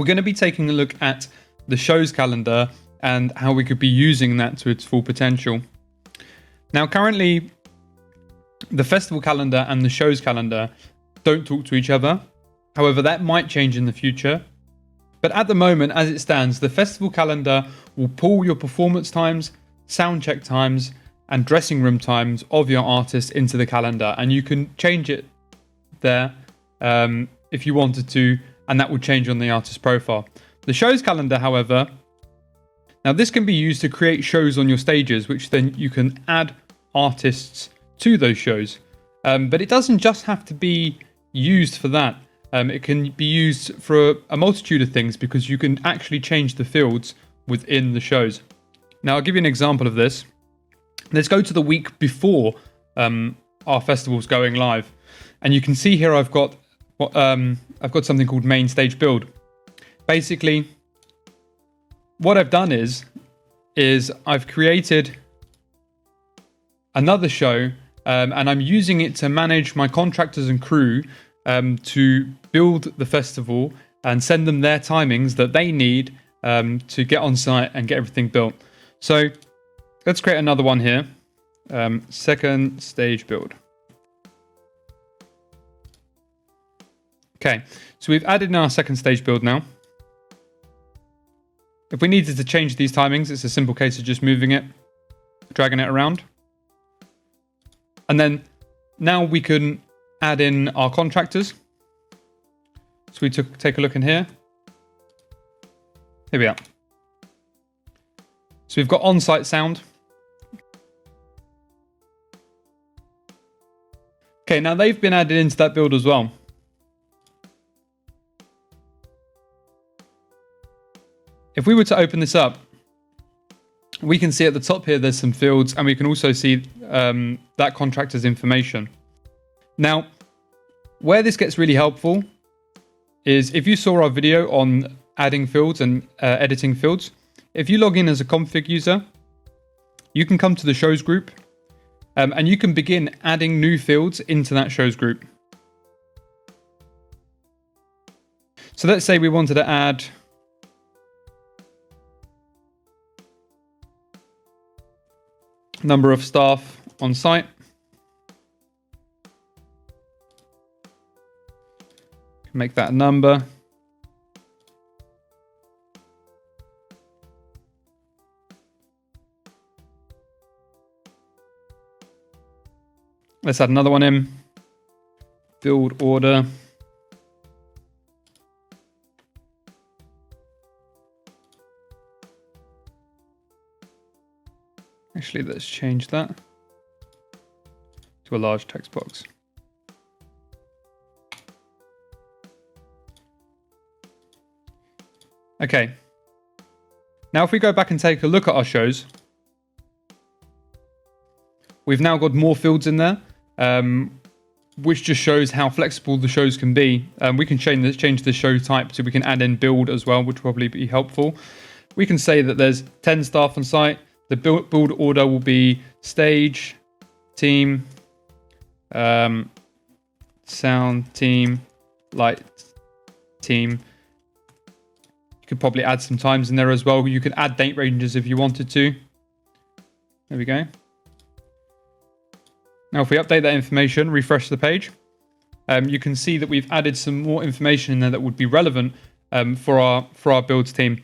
we're going to be taking a look at the show's calendar and how we could be using that to its full potential. Now, currently, the festival calendar and the show's calendar don't talk to each other. However, that might change in the future. But at the moment, as it stands, the festival calendar will pull your performance times, sound check times, and dressing room times of your artist into the calendar. And you can change it there if you wanted to, and that would change on the artist profile. The show's calendar, however, now this can be used to create shows on your stages, which then you can add artists to those shows. But it doesn't just have to be used for that. It can be used for a multitude of things because you can actually change the fields within the shows. Now, I'll give you an example of this. Let's go to the week before our festival's going live. And you can see here I've got something called main stage build. Basically, what I've done is I've created another show and I'm using it to manage my contractors and crew to build the festival and send them their timings that they need to get on site and get everything built. So let's create another one here. Second stage build. Okay, so we've added in our second stage build now. If we needed to change these timings, it's a simple case of just moving it, dragging it around. And then now we can add in our contractors. So we take a look in here. Here we are. So we've got on-site sound. Okay, now they've been added into that build as well. If we were to open this up, we can see at the top here there's some fields, and we can also see that contractor's information. Now, where this gets really helpful is if you saw our video on adding fields and editing fields, if you log in as a config user, you can come to the shows group and you can begin adding new fields into that shows group. So let's say we wanted to add number of staff on site. Make that a number. Let's add another one in. Build order. Actually, let's change that to a large text box. Okay. Now, if we go back and take a look at our shows, we've now got more fields in there, which just shows how flexible the shows can be. We can change the show type, so we can add in build as well, which will probably be helpful. We can say that there's 10 staff on site. The build order will be stage, team, sound, team, light, team. You could probably add some times in there as well. You could add date ranges if you wanted to. There we go. Now, if we update that information, refresh the page, you can see that we've added some more information in there that would be relevant for our builds team.